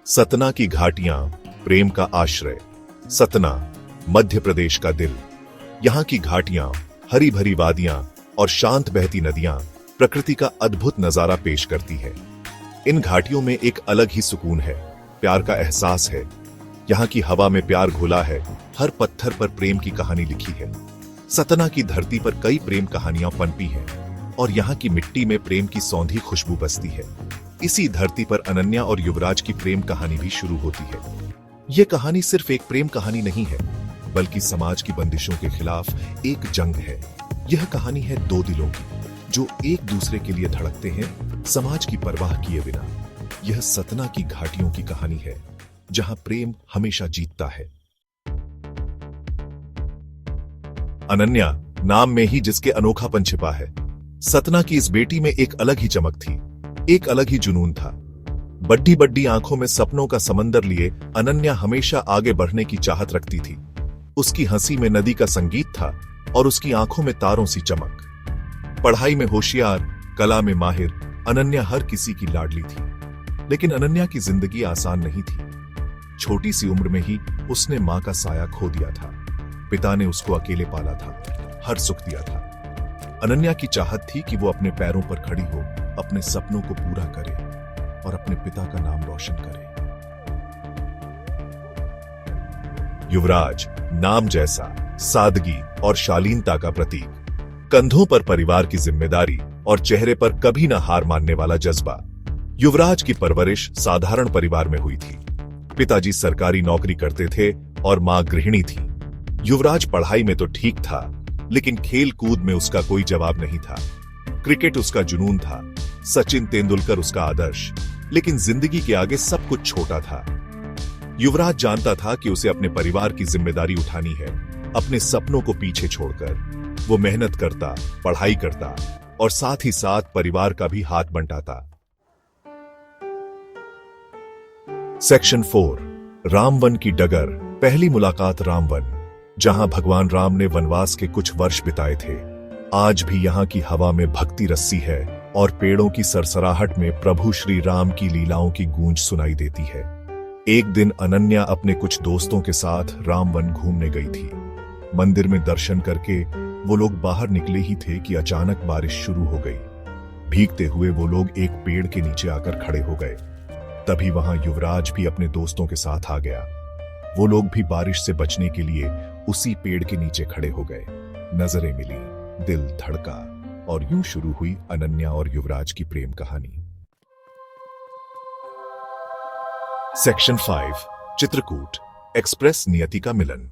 सतना की घाटियां, प्रेम का आश्रय। सतना, मध्य प्रदेश का दिल। यहाँ की घाटियां, हरी भरी वादियां और शांत बहती नदियां प्रकृति का अद्भुत नजारा पेश करती है। इन घाटियों में एक अलग ही सुकून है, प्यार का एहसास है। यहाँ की हवा में प्यार घुला है, हर पत्थर पर प्रेम की कहानी लिखी है। सतना की धरती पर कई प्रेम कहानियां पनपी हैं और यहाँ की मिट्टी में प्रेम की सौंधी खुशबू बसती है। इसी धरती पर अनन्या और युवराज की प्रेम कहानी भी शुरू होती है। यह कहानी सिर्फ एक प्रेम कहानी नहीं है, बल्कि समाज की बंदिशों के खिलाफ एक जंग है। यह कहानी है दो दिलों की, जो एक दूसरे के लिए धड़कते हैं, समाज की परवाह किए बिना। यह सतना की घाटियों की कहानी है, जहां प्रेम हमेशा जीतता है। अनन्या, नाम में ही जिसके अनोखापन छिपा है। सतना की इस बेटी में एक अलग ही चमक थी, एक अलग ही जुनून था। बड्डी बड्डी आंखों में सपनों का समंदर लिए अनन्या हमेशा आगे बढ़ने की चाहत रखती थी। उसकी हंसी में नदी का संगीत था और उसकी आंखों में तारों सी चमक। पढ़ाई में होशियार, कला में माहिर, अनन्या हर किसी की लाडली थी। लेकिन अनन्या की जिंदगी आसान नहीं थी। छोटी सी उम्र में ही उसने मां का साया खो दिया था। पिता ने उसको अकेले पाला था, हर सुख दिया था। अनन्या की चाहत थी कि वो अपने पैरों पर खड़ी हो, अपने सपनों को पूरा करे और अपने पिता का नाम रोशन करे। युवराज, नाम जैसा, सादगी और शालीनता का प्रतीक। कंधों पर परिवार की जिम्मेदारी और चेहरे पर कभी न हार मानने वाला जज्बा। युवराज की परवरिश साधारण परिवार में हुई थी। पिताजी सरकारी नौकरी करते थे और मां गृहिणी थी। युवराज पढ़ाई में तो ठीक था, लेकिन खेल कूद में उसका कोई जवाब नहीं था। क्रिकेट उसका जुनून था, सचिन तेंदुलकर उसका आदर्श, लेकिन जिंदगी के आगे सब कुछ छोटा था। युवराज जानता था कि उसे अपने परिवार की जिम्मेदारी उठानी है। अपने सपनों को पीछे छोड़कर वो मेहनत करता, पढ़ाई करता और साथ ही साथ परिवार का भी हाथ बंटाता। सेक्शन 4, रामवन की डगर। पहली मुलाकात रामवन, जहां भगवान राम ने वनवास के कुछ वर्ष बिताए थे। आज भी यहाँ की हवा में भक्ति रस्सी है और पेड़ों की सरसराहट में प्रभु श्री राम की लीलाओं की गूंज सुनाई देती है। एक दिन अनन्या अपने कुछ दोस्तों के साथ रामवन घूमने गई थी। मंदिर में दर्शन करके वो लोग बाहर निकले ही थे कि अचानक बारिश शुरू हो गई। भीगते हुए वो लोग एक पेड़ के नीचे आकर खड़े हो गए। तभी वहां युवराज भी अपने दोस्तों के साथ आ गया। वो लोग भी बारिश से बचने के लिए उसी पेड़ के नीचे खड़े हो गए। नजरें मिली, दिल धड़का और यूं शुरू हुई अनन्या और युवराज की प्रेम कहानी। सेक्शन 5, चित्रकूट एक्सप्रेस नियति का मिलन।